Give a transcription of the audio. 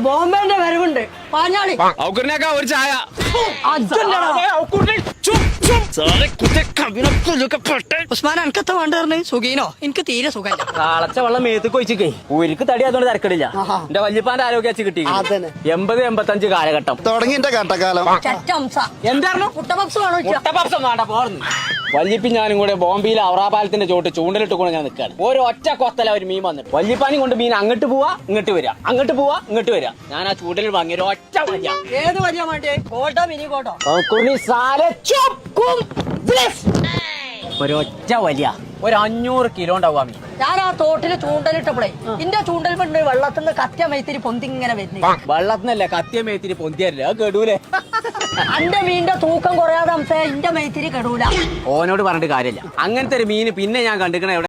ബോംബെന്റെ വരവുണ്ട് പാഞ്ഞാളി ഒരു ചായ ഉസ്മാൻ എനിക്കത്ത വേണ്ടറിന് സുഖീനോ എനിക്ക് തീരെ സുഖമില്ല കാളച്ച വെള്ളം മേത്തേക്ക് വെച്ചിക്കേ ഊരിക്ക് തടി അതുകൊണ്ട് തിരക്കടില്ല എന്റെ വല്യപ്പാന്റെ ആരോഗ്യ വെച്ച് കിട്ടി 80-85 കാലഘട്ടം തുടങ്ങി എന്റെ കാട്ടക്കാലം എന്തായിരുന്നു മുട്ടപപ്സം വേണ്ട പോർന്ന് വല്യപ്പി ഞാനും കൂടെ ബോംബെയിൽ ഔറാപാലത്തിന്റെ ചോട്ട് ചൂണ്ടലിട്ട് കൊണ്ട് ഞാൻ നിൽക്കാണ് ഒരൊറ്റ കൊത്തല ഒരു മീൻ വന്നിട്ട് വല്യപ്പാനും കൊണ്ട് മീൻ അങ്ങോട്ട് പോവാ ഇങ്ങോട്ട് വരിക അങ്ങോട്ട് പോവാ ഇങ്ങോട്ട് വരിക ഞാൻ ആ ചൂണ്ടലിൽ വാങ്ങിയ ഒരു ഒറ്റ വലിയ ഏത് വലിയ മാട്ടിയെ കോട്ടോ മിനി കോട്ടോ ഒരൊറ്റ വലിയ 500 കിലോ ഉണ്ടാവുക മീൻ ഞാൻ ആ തോട്ടില് ചൂണ്ടലിട്ടപ്പോഴേ എന്റെ ചൂണ്ടൽ പെണ്ണ് വെള്ളത്തിൽ നിന്ന് കത്തിയ മൈത്തിരി പൊന്തി ഇങ്ങനെ വരുന്നു വെള്ളത്തിനല്ലേ കത്തിയ മേത്തിരി പൊന്തിയല്ലേ അത് കെടൂലേ എന്റെ മീനിന്റെ തൂക്കം കുറയാതെ എന്റെ മൈത്തിരി കെടൂല ഓനോട് പറഞ്ഞിട്ട് കാര്യമില്ല അങ്ങനത്തെ ഒരു മീന് പിന്നെ ഞാൻ കണ്ടിക്കണ